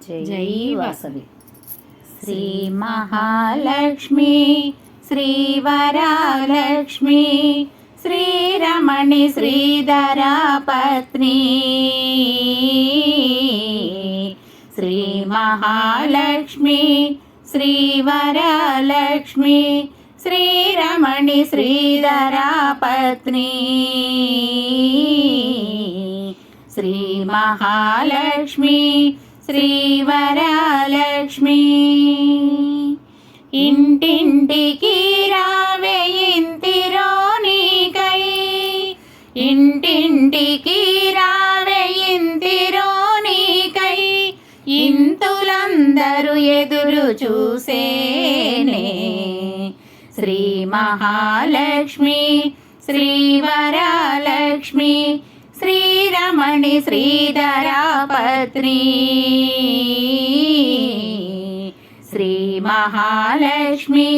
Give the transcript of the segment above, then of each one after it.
జై వాసవి. శ్రీ మహాలక్ష్మి శ్రీ వరలక్ష్మి శ్రీరమణి శ్రీధర పత్ని. శ్రీ మహాలక్ష్మి శ్రీ వరలక్ష్మి శ్రీరమణి శ్రీధర పత్ని. శ్రీ మహాలక్ష్మి శ్రీ వరలక్ష్మి. ఇంటింటికి రావే ఇంతిరో నీకై, ఇంటింటికి రావే ఇంతిరో నీకై, ఇంతులందరూ ఎదురు చూసేనే. శ్రీ మహాలక్ష్మి శ్రీ వరలక్ష్మి శ్రీరమణి శ్రీధర పత్ని. శ్రీ మహాలక్ష్మి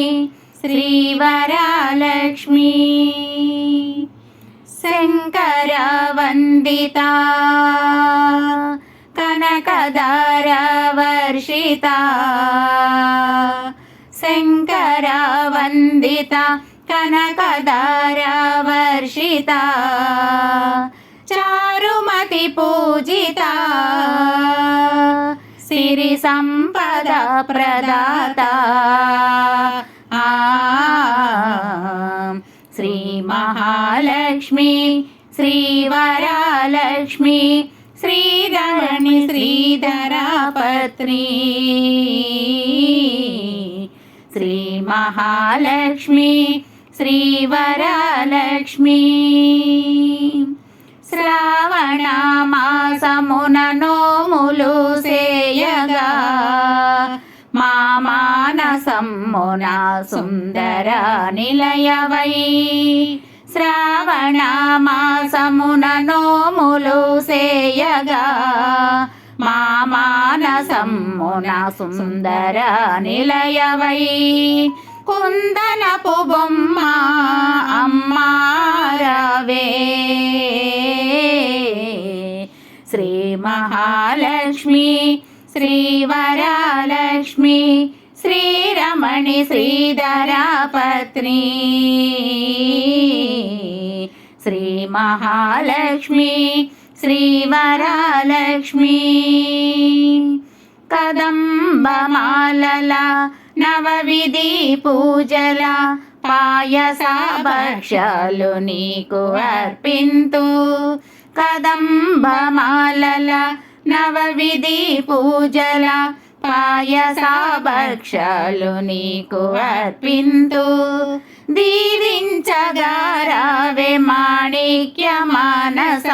శ్రీ వరలక్ష్మి. శంకర వందిత కనకదార వర్షిత, శంకర వందిత కనకదార వర్షిత, చారుమతి పూజిత, సిరి సంపద ప్రదాత. శ్రీ మహాలక్ష్మి శ్రీ వరలక్ష్మి శ్రీరమణి శ్రీధర పత్ని. శ్రీ మహాలక్ష్మి శ్రీ వరలక్ష్మి. శ్రావణ మాసమున నోములు సేయగా, మా మానసమ్మున సుందర నిలయవై. శ్రావణ మాసమున నోములు సేయగా, మా మానసమ్మున సుందర నిలయవై. కుందనపు బొమ్మ అమ్మారవే. శ్రీ మహాలక్ష్మి శ్రీ వరలక్ష్మి శ్రీరమణి శ్రీధర పత్ని. శ్రీ మహాలక్ష్మి శ్రీ వరలక్ష్మి. కదంబమాలల నవవిధి పూజల పాయస భక్ష్యాలు నీకు అర్పింతు. కదంబమాలల నవవిధి పూజల పాయస భక్ష్యాలు నీకు అర్పింతు. దీవించగా రావే మాణిక్య మానస,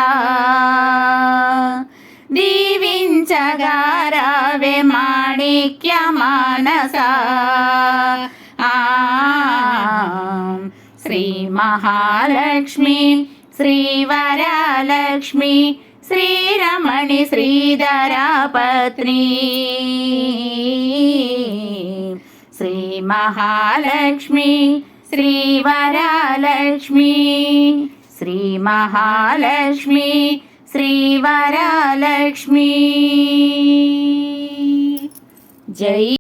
దీవించగా రావే మాణిక్య మానస. శ్రీ మహాలక్ష్మి శ్రీ వరలక్ష్మి శ్రీరమణి శ్రీధర పత్ని. శ్రీ మహాలక్ష్మి శ్రీ వరలక్ష్మి శ్రీ మహాలక్ష్మి శ్రీ వరలక్ష్మి. జై